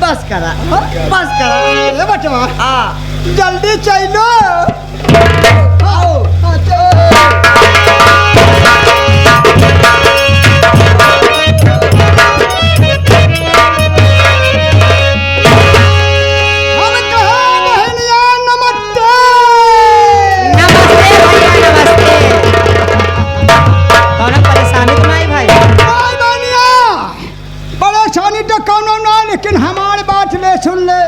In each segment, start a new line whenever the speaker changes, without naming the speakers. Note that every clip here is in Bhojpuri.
बस करा ए बटवा जल्दी चलो आओ लेकिन हमारी बात ले सुन ले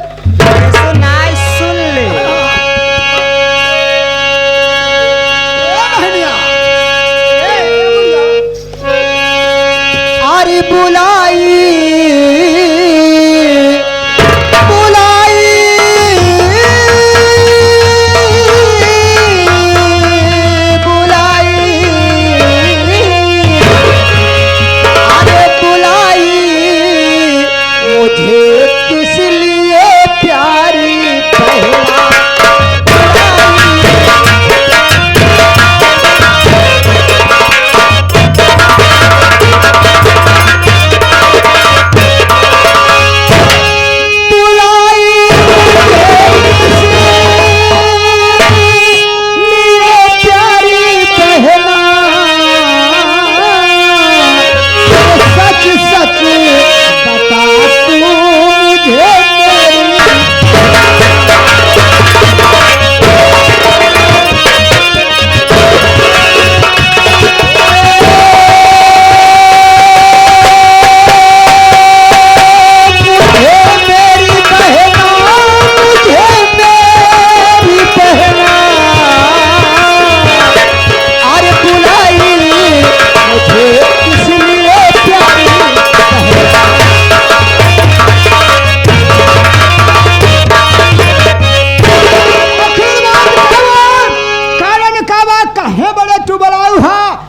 सुन ले
अरे बुलाई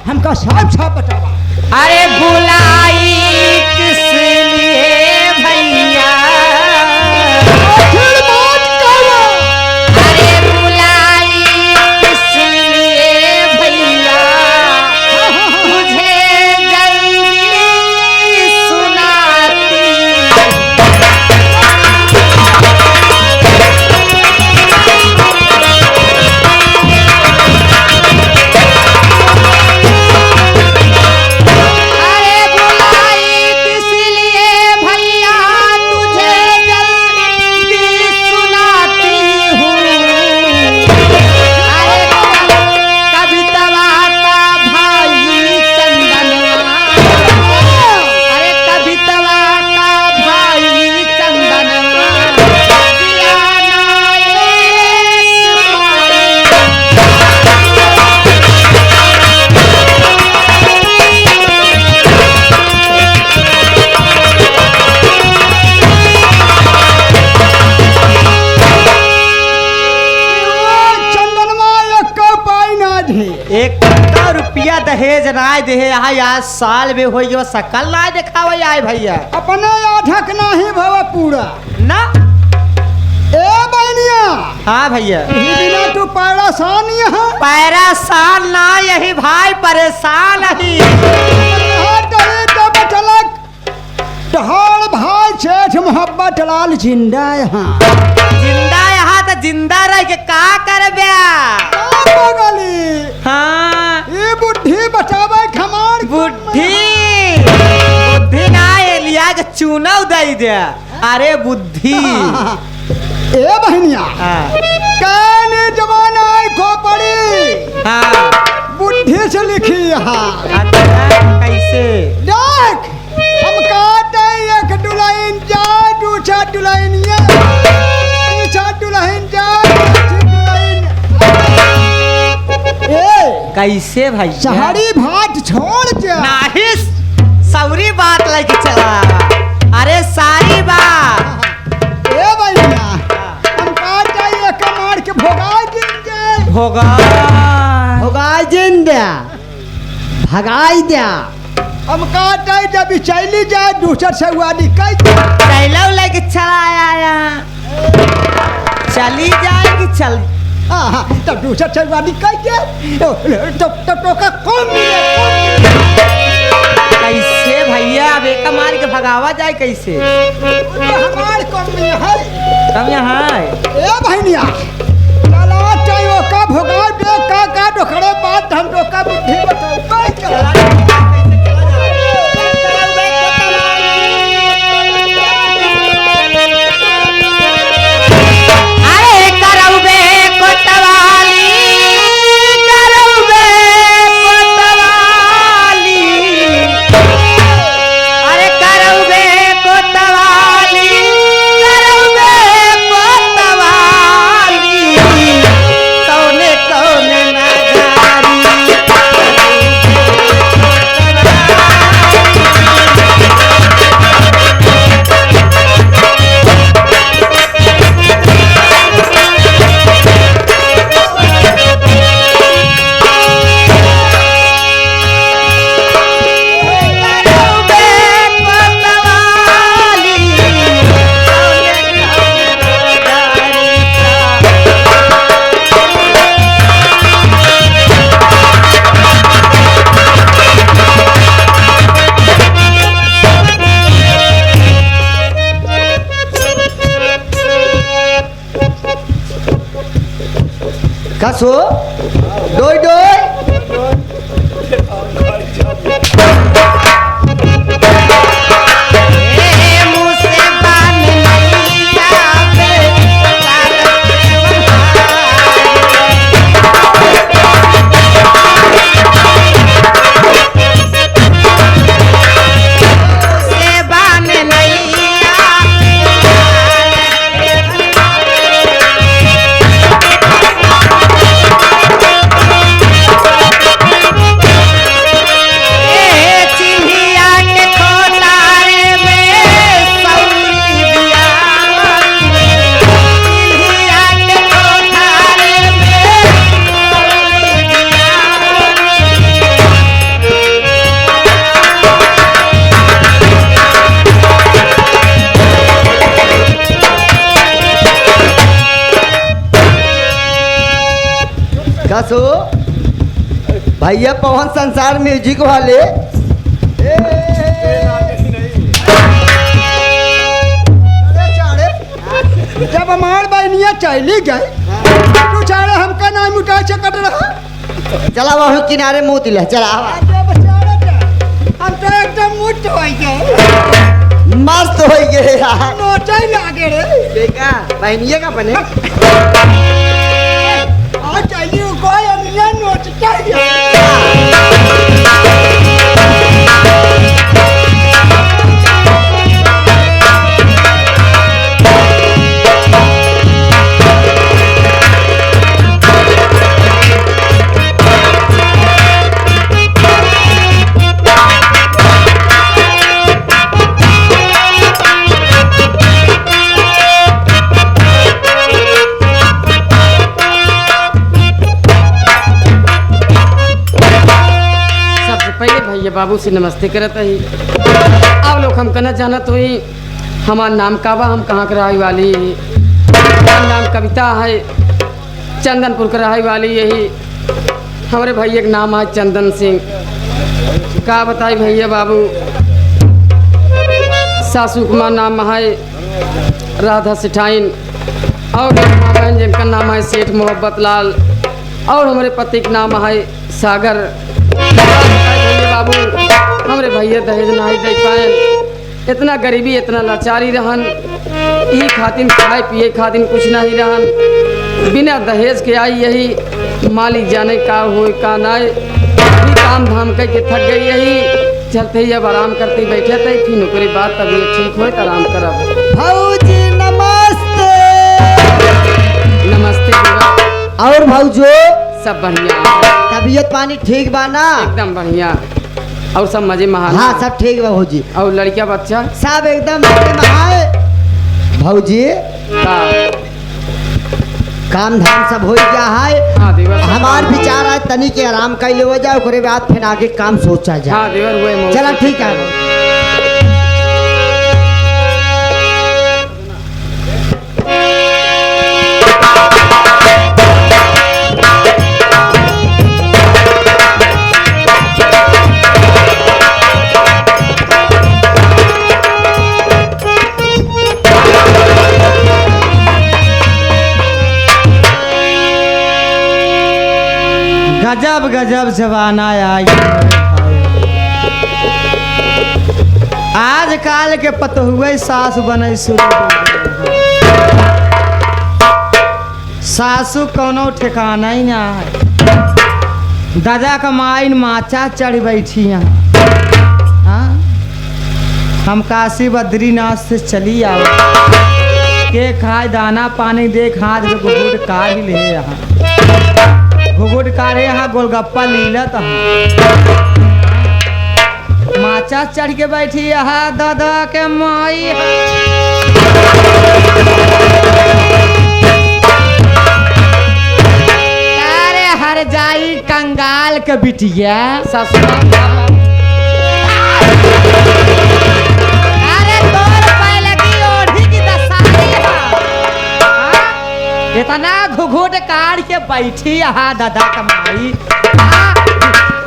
हमका साफ साफ बतावा।
अरे बुलाई किस लिए भैया, अरे बुलाई किस लिए भैया, मुझे जल्दी सुनाती। रुपया दहेज नाय दे आज साल में हो सकल ना दिखावे आए भैया,
अपने आठक नहीं भवा पूरा
ना।
ए बहनिया,
हाँ भैया,
बिना तू परेशान है।
परेशान ना यही भाई परेशान ही
ढाल भाई सेठ मोहब्बत लाल जिंदा यहाँ,
जिंदा यहाँ तो जिंदा रह के का करबे। हाँ
ये बुद्धि बचावे खमार
बुद्धि बुद्धि ना लिया के चूना दे दे। अरे बुद्धि
ए बहनिया, कहने जमाना को पड़ी।
हाँ
बुद्धि से लिखी यहाँ।
कैसे
देख, हम कहते एक दुल्हन जा दूसरा दुल्हन ये, तीसरा दुल्हन जा
कैसे भाई
शहरी भात छोड़ जा
नहीं, सौरी बात लेके चला। अरे सारी बात
ए भैया, हम कहते एक मार के भोगाई जिंदे
भोगाई
जिंदे भगाई दे। हम कहते जब चली जाए दूसर से वाली
चलो लेके चला आया, चली जाएगी चल।
तो दूसर चलवानी कैसे तो का कौन मिले
कैसे भैया अब एक मार के भगावा जाए कैसे?
हमार कम में है
तब यहाँ
ए भैनिया चला चाहिए का भोगा दे का डोखड़े बात हम डोका बुद्धि बताओ काय चला
कसो डोय डोय कसो भैया पवन संसार म्यूजिक वाले
जब हमार बहनिया चली गई तू चाहे हमका नाम उठा से कट रहा
चला वहाँ किनारे मुँह तिला चला
हम तो एकदम मुट हो गए
मस्त हो गए यार
नोचा ही लागे रे
देखा बहनिया का बने
आ चाहिए कोई अनिया नोच चाहिए
भैया बाबू से नमस्ते करत ही अब लोग हम कहना जानत हुई हमार नाम काबा हम कहाँ के रहाई वाली हमार नाम कविता है चंदनपुर के रहाई वाली यही हमारे भैया का नाम है चंदन सिंह का बताई भैया बाबू सासू कुमार नाम है राधा सिठाइन और बहन जिनका नाम है सेठ मोहब्बत लाल और हमारे पति का नाम है सागर भैया बाबू हमारे भैया दहेज नहीं दे पाए इतना गरीबी इतना लाचारी रहन यही खातिन खाए पिए खातिन कुछ नहीं रहन बिना दहेज के आई यही मालिक जाने का हो का नाय काम धाम करके थक गई यही चलते ही अब आराम करते बैठे थे फिर नौकरी बात तभी ठीक हो तो आराम करब
भौजी नमस्ते
नमस्ते
और भौजो
सब बढ़िया
तबीयत पानी ठीक बा ना
एकदम बढ़िया और सब मजे में
हाँ सब ठीक बा भौजी
और लड़किया बच्चा
सब एकदम मजे में है भौजी काम धाम सब हो गया है
हाँ देवर
हमार विचार है तनी के आराम कर ले हो जाए ओकरे बाद फिर आगे काम सोचा जाए
हाँ देवर हुए
चला ठीक है
अजब गजब जमाना आई आज काल के पतहुए सास बने शुरू हो गए। सासू कोनो ठिकाना ही ना है। दादा कमाइन माचा चढ़ बैठी यहाँ। हाँ? हम काशी बद्रीनाथ से चली आओ के खाए दाना पानी दे हाथ में घुघुट कार ही ले यहाँ घुघुट कार यहाँ गोलगप्पा लीलत माचा चढ़ के बैठी यहाँ दादा के माई अरे हर जाई कंगाल के बिटिया
सासू माँ
अरे तोर पहले की ओढ़ी की दसाई है। इतना घुघुट काट के बैठी यहाँ दादा कमाई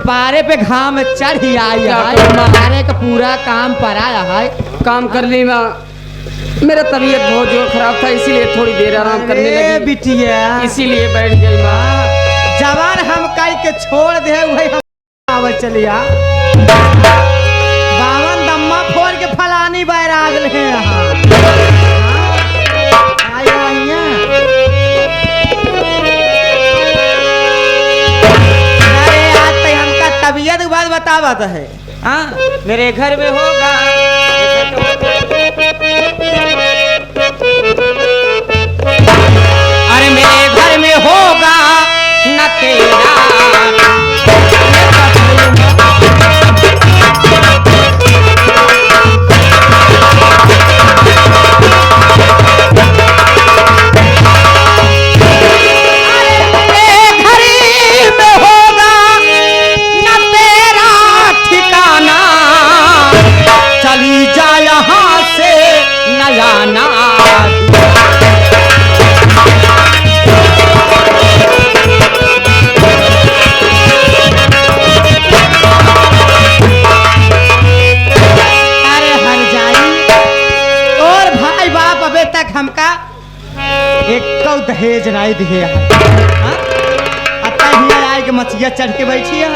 पारे पे घाम चढ़ी आई है मारे का पूरा काम पड़ा है।
काम करने में मेरा तबीयत बहुत जोर खराब था, इसीलिए थोड़ी देर आराम करने लगी
बिटिया
इसीलिए बैठ गई माँ।
जवान हम कई के छोड़ दे वही हम आवल चलिया बावन दम्मा फोड़ के फलानी बैराग ले यहाँ आया यहाँ। अरे आज तक हमका तबीयत बात बतावत है। हाँ मेरे घर में होगा अरे मेरे घर में होगा न तेरा दहेज नहीं दिए अतः ही आए के मछिया चढ़ के बैठी है।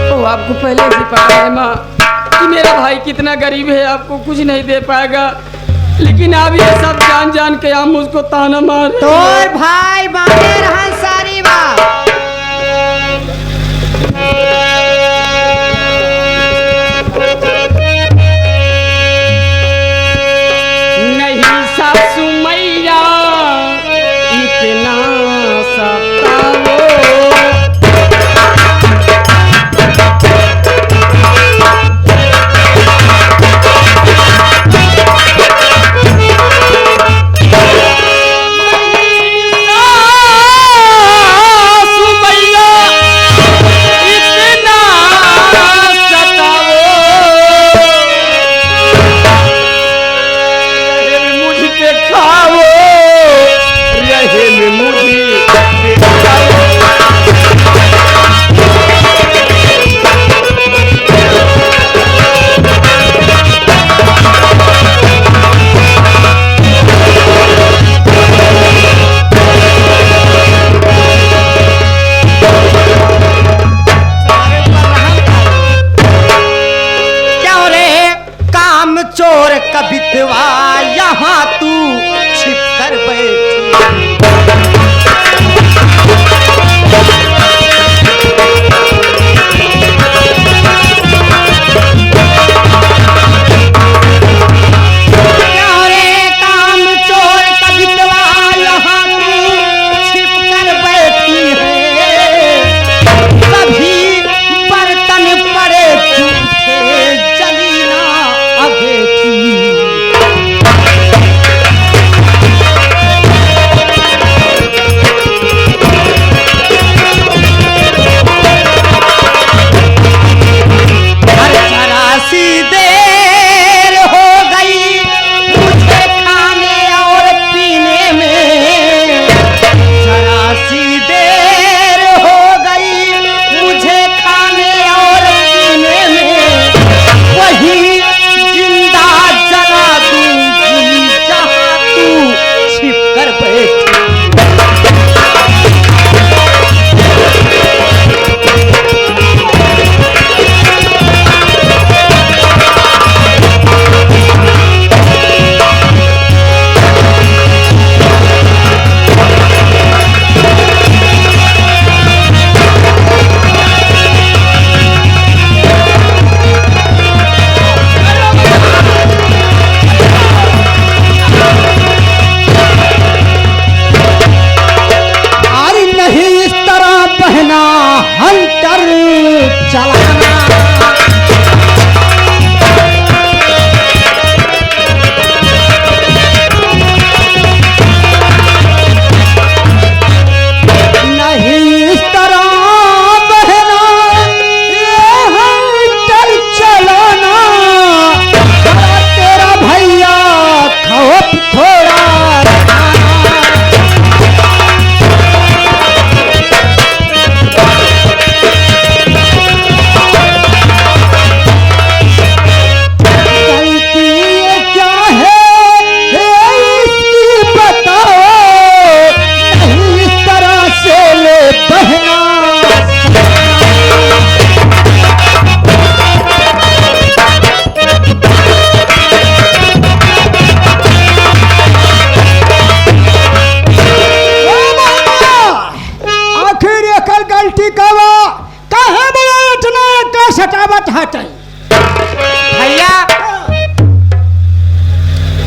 तो आपको पहले से पता है माँ कि मेरा भाई कितना गरीब है, आपको कुछ नहीं दे पाएगा, लेकिन आप ये सब जान जान के आप मुझको ताना मार।
तो भाई माने रहन सारी बात
सासू मैया इतना सताओ सासू
काहे बड़ा इतना का सटावट हटे
भैया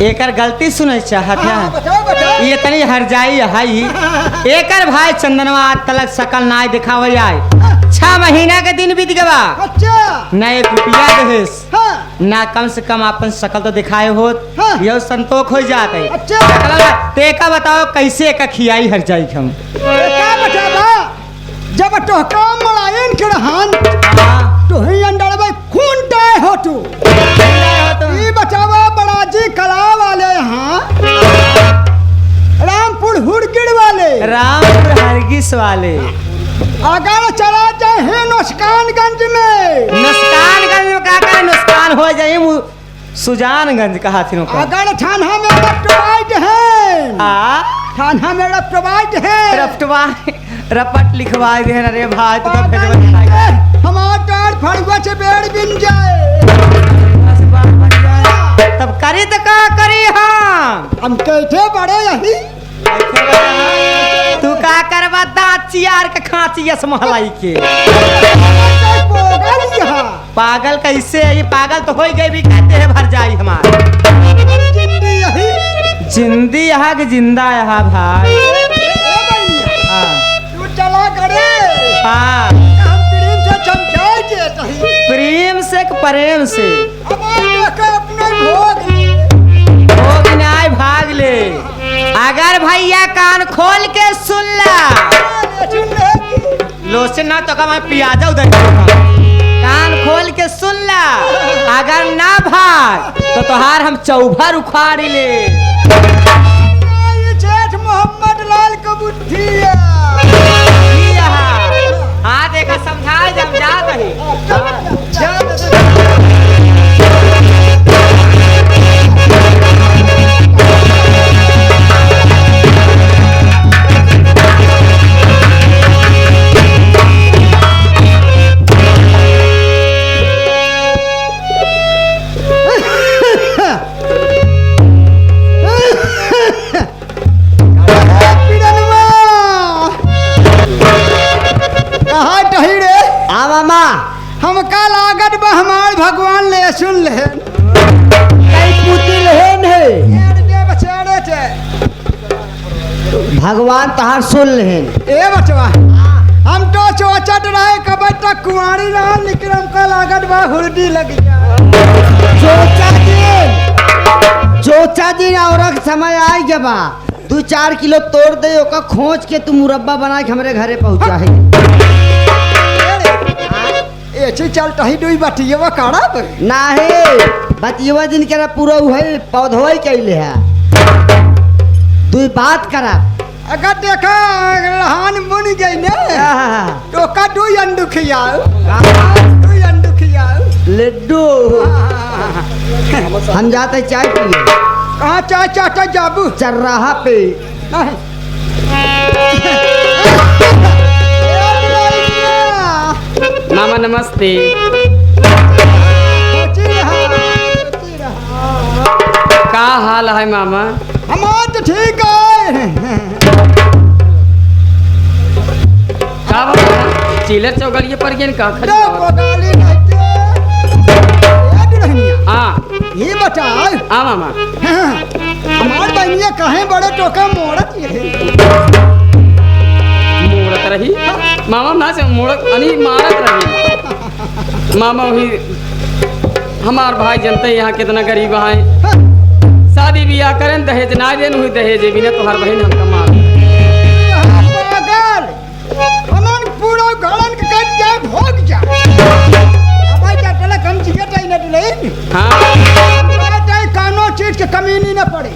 एकर गलती सुने चाहत है
बताओ बताओ
ये तनी हर जाई हई एकर भाई चंदनवा आज तलक सकल नाय दिखावल आए 6 महीना के दिन बीत गवा
अच्छा
न 1 रुपया देस
हाँ
ना कम से कम अपन शकल तो दिखाए होत
हाँ।
यह संतोष हो जाते
अच्छा
ते का बताओ कैसे का खियाई हर जाई हम
का बताबा जब तो काम मलायन के रहन तो ही अंडरवे खून डाय हो तू ये बतावा बड़ा जी कला वाले यहाँ रामपुर हुड़गिड़ वाले
रामपुर हरगिस वाले
अगर चला जाए नुस्कानगंज में
नुस्कानगंज में का करे नुस्कान हो जाए सुजानगंज कहा थी
अगर थाना में प्रोवाइड है
आ
थाना में प्रोवाइड है
रपटवा रपट लिखवा दे अरे भाई तो
हमारा टार फड़ुआ से बेड़ बिन जाए
तब करी तो का करी हम
कैसे बड़े यही
तू का करवा दाचियार के खांचियस महलाई के
पोगल यहाँ
पागल कैसे है ये पागल तो हो गई भी कहते हैं भर जाई हमार
जिंदगी यही
जिंदी यहाँ के जिंदा यहाँ भाई हाँ
तू चला करे
हाँ
हम प्रेम से समझाए जे
प्रेम से कि प्रेम से
हमारे अपने भोग
हो बिनाय भाग ले अगर भैया कान खोल के सुन ला लोचन ना तो का मैं पियाजा उधर कान खोल के सुन ला अगर ना भाग तो तोहार हम चौभर उखाड़ ले
ये जेठ मोहम्मद लाल का बुद्धि है
हाँ देखा समझाए जब जा रही
हमका लागत बा हमार भगवान ले सुन ले
कई पुतिल हेन है
बचाड़े थे
भगवान तहार सुन लेन
ए बचवा हम तो चौचट रहे कब तक कुंवारी रहा लेकिन हमका लागत बा हुर्दी लग जाए
चोचा दिन और समय आई के बा 2-4 किलो तोड़ दे ओका खोज के तू मुरब्बा बना के हमरे घरे पहुंचा है
ऐसे चलता ही दुई बटिया करब
नाही बतियवा दिन के पूरा उहे पौधवा कैले है तू बात करब
अगर देखा लहान मुन गई ने तो का दुई अंडू खियाओ दुई अंडू खियाओ
लड्डू हम जाते चाय पिए
कहाँ चाय चाहता जाबू
चर्राहा पे
मामा नमस्ते। का हाल है मामा?
हमार तो ठीक है।
का बात चिलर चौगलिए पर गेन का खड़ी हाँ
ये बताओ
हाँ मामा
हमार बहनिया कहे बड़े टोका मोड़त ये
मोड़त रही मामा ना से मोड़त अनी मारत रही मामा वही हमार भाई जनते यहाँ कितना गरीब है शादी ब्याह करें दहेज ना देन हुई दहेज बिना तोहर बहन हमका मार
पागल हमन पूरा गलन के कट जाए भोग जा अब आई चटला कम जिया टाइ न दिले
हाँ
चाहे कानो चीज के कमी नहीं न पड़े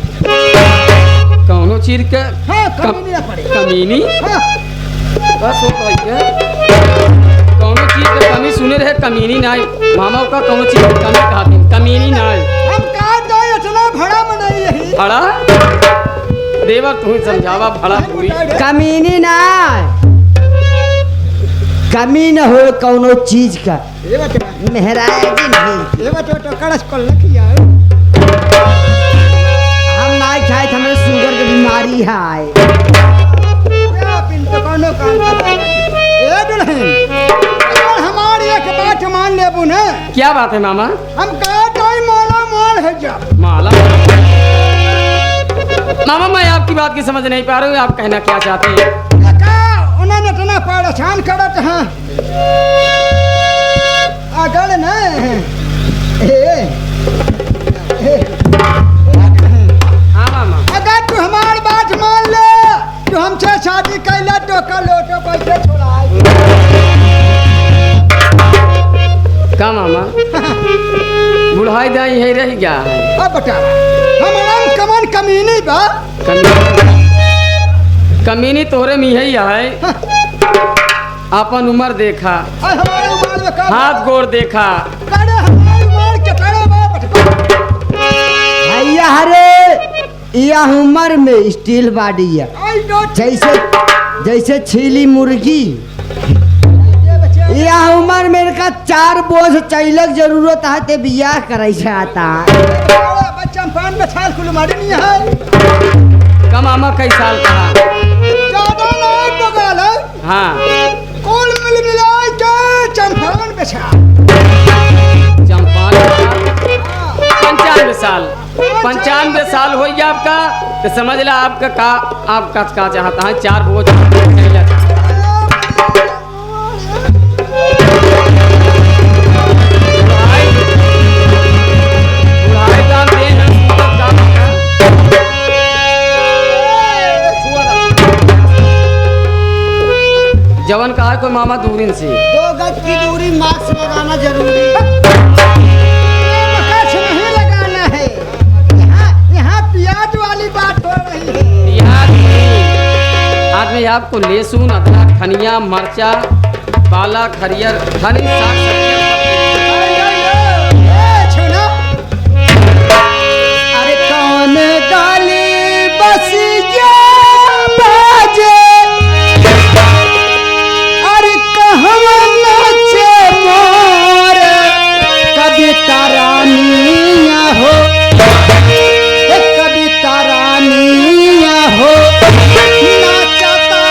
कौनो चीज के
हाँ कमी नहीं न पड़े
कमीनी
हाँ
बस हो भाई कौनो चीज के कमी सुने रहे कमीनी ना मामा का कौनो चीज की कमी कहते कमीनी ना
हम कहा जाए इतना भड़ा में नहीं है
भड़ा देवर तू समझावा भड़ा पूरी
कमीनी ना कमी न हो कौनो चीज का
ये बता
मेहराज नहीं
ये बता तो कड़स को लखिया
हम ना खाए हमें शुगर की बीमारी है
पिन तो कोनो काम ए दुल्हन अगर हमारी एक बात मान लेबू न
क्या बात है मामा?
हम कहते हैं माला माल है जब
माला मामा मैं आपकी बात की समझ नहीं पा रहा हूँ, आप कहना क्या चाहते हैं?
लगा उन्होंने इतना परेशान करत हैं अगर न
हाँ मामा।
अगर तू हमारी बात मान ले तो हमसे शादी कैला तो कल लोटो पैसे छोड़ाए
का मामा बुढ़ाई दाई है रह गया है।
अब बता हमारा कमन कमीनी बा
कमीनी तोहरे में ही है। अपन उम्र देखा,
हमारे उम्र में का
हाथ गोड़ देखा,
करे हमारी उम्र के करे बाप
भैया हरे यह उम्र में स्टील बॉडी है
आई डोंट
जैसे छीली मुर्गी। यह उम्र में इनका 4 बोझ चैलक जरूरत है ते बियाह करे आता
बच्चा पान में छाल कुल मारी नहीं है
का मामा कई साल कहा?
ज्यादा नहीं बगाल है
हाँ
कुल मिल मिलाए के चंपारण बेचा
चंपारण 95 साल 95 साल हो गया आपका तो समझ ला आपका का चाहता है 4 बोझ जवन कहा है कोई मामा दूरिन से
2 गज की दूरी मास्क लगाना जरूरी
कुछ नहीं लगाना है यहाँ प्याज वाली बात हो रही है
आज मैं आपको लहसुन अदरक धनिया मरचा पालक हरियर हरी साग
छुना
अरे कौन गाली बस जा बाजे अरे कहवा नाचे मोर कविता रानिया हो कविता रानिया हो नाचता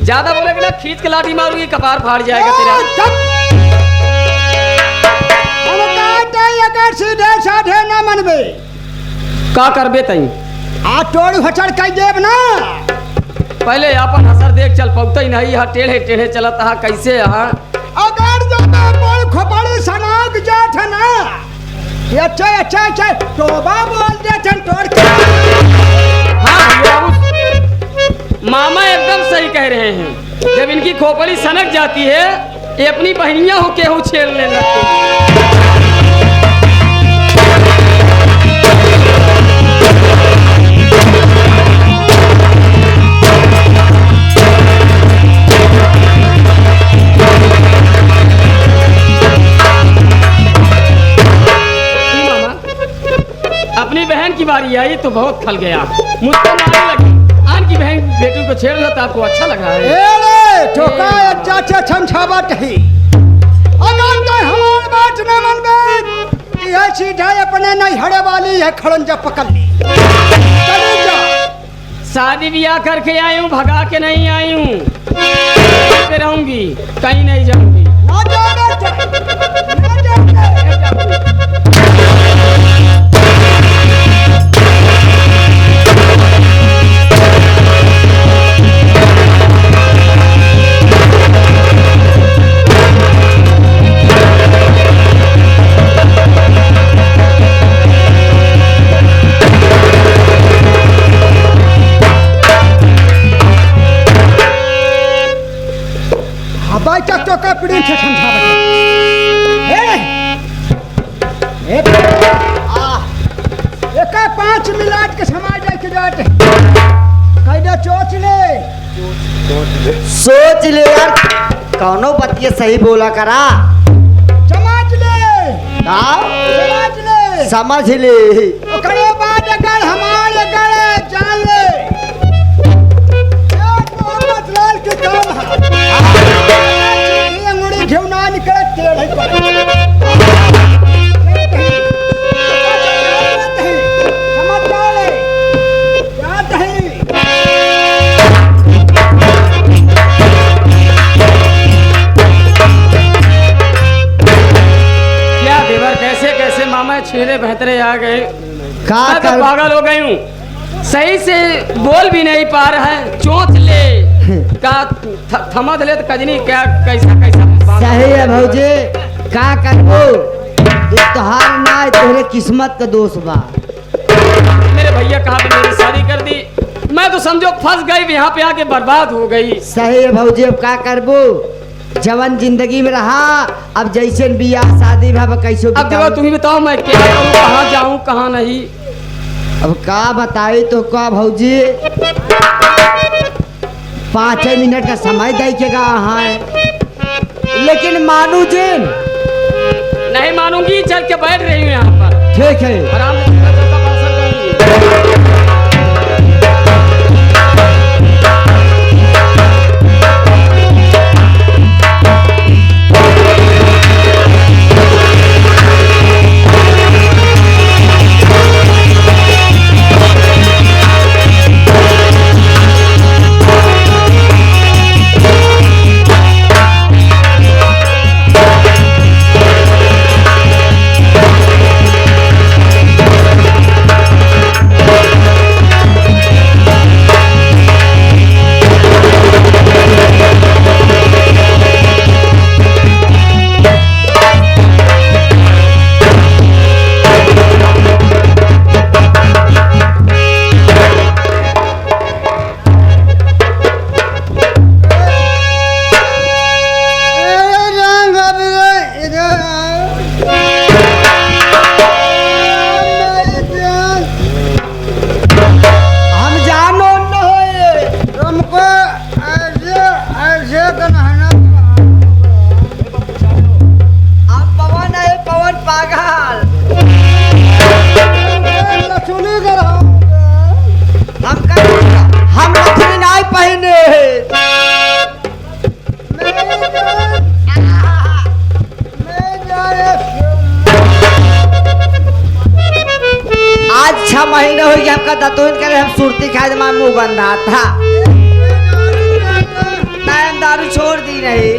ज्यादा बोलेगा ना खींच के लाठी मारूंगी कपार फाड़ जाएगा तेरा।
हम कहते हैं अगर सीधे साधे न मनबे
का करबे तई
आ टोड़ फचड़ कह देब ना
पहले अपन असर देख चल पौते ही नहीं है टेढ़े टेढ़े चलत है कैसे है
अगर जाता बोल खोपड़ी सनाग जात है ना ये अच्छा तोबा बोल दे छन तोड़ के
हाँ मामा एकदम सही कह रहे हैं। जब इनकी खोपड़ी सनक जाती है, ये अपनी बहनियां हो केहू छेड़ने लगती है। अपनी बहन की बारी आई तो बहुत खल गया, मुझको मारने लगी। आन की बहन बेटी को छेड़ लो तो आपको अच्छा लग रहा है।
एरे ठोका चाचा छमछावा कही अगर तो हमार बात न मनबे यह सीधा अपने नहीं हड़े वाली है खड़ंजा पकड़ ली चली जा।
शादी ब्याह करके आई हूँ, भगा के नहीं आई हूँ। पे रहूंगी, कहीं नहीं जाऊंगी।
ना जाओगे ना जाओगे। हवाई चक्कर का पीड़ी से समझावे एक 5 मिनट के समाज जाए के जाते कैदे
सोच ले यार, कौनो बतिया सही बोला करा।
समझ ले
का
समझ ले
समझ ले।
ओकरे बाद अगर हमारे गले जान ले एक मोहम्मद लाल के काम है अंगुड़ी घेवना निकले तेल है पर समझ ले याद है।
क्या देवर, कैसे कैसे मामा छेड़े बेहतरे आ गए।
का
मैं तो
कर
पागल हो गई हूँ, सही से बोल भी नहीं पा रहा है। चोंच ले का थमद ले तो कजनी क्या कैसा कैसा
सही है भौजी, का करबो तोहार ना तोहरे किस्मत का दोष बा।
मेरे भैया कहा भी मेरी शादी कर दी, मैं तो समझो फंस गई, यहाँ पे आके बर्बाद हो गई।
सही है भौजी, अब का करबो जवन जिंदगी में रहा, अब जैसे बियाह शादी भाव कैसे
अब देखो तुम ही बताओ मैं क्या करूँ, कहाँ जाऊँ कहाँ नहीं।
अब का बताई तो का भौजी, 5 मिनट का समय दे के गा है, लेकिन मानू जिन
नहीं मानूंगी, चल के बैठ रही हूँ यहाँ पर
ठीक है।
आराम से चलता भाषण करूंगी।
महीने हो गया आपका दतोइन करे, हम सुरती खाए जमा मुंह बंधा था, नायन दारू छोड़ दी नहीं।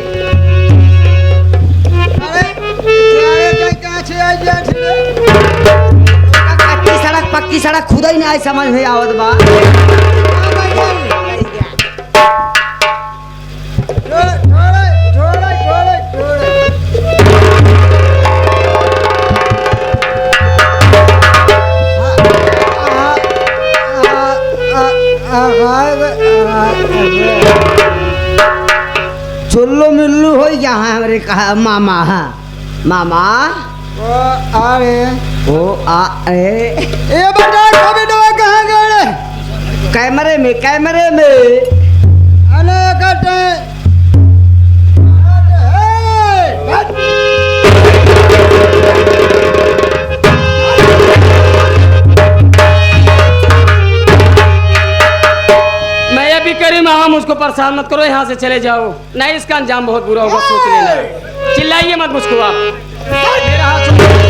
कच्ची सड़क पक्की सड़क खुदा ही नहीं समझ में आवत बा। उल्लू मिल्लू हो यहाँ हमारे कहा मामा हाँ मामा
ओ अरे
ओ आ ए
ए बेटा कभी दवा कहाँ गए
कैमरे में
अने कटे
मैं ये भी करी मामा मुझको परेशान मत करो, यहाँ से चले जाओ, नहीं इसका अंजाम बहुत बुरा होगा, सोच लेना। चिल्लाइए मत मुझको आप, मेरा हाथ छोड़ो।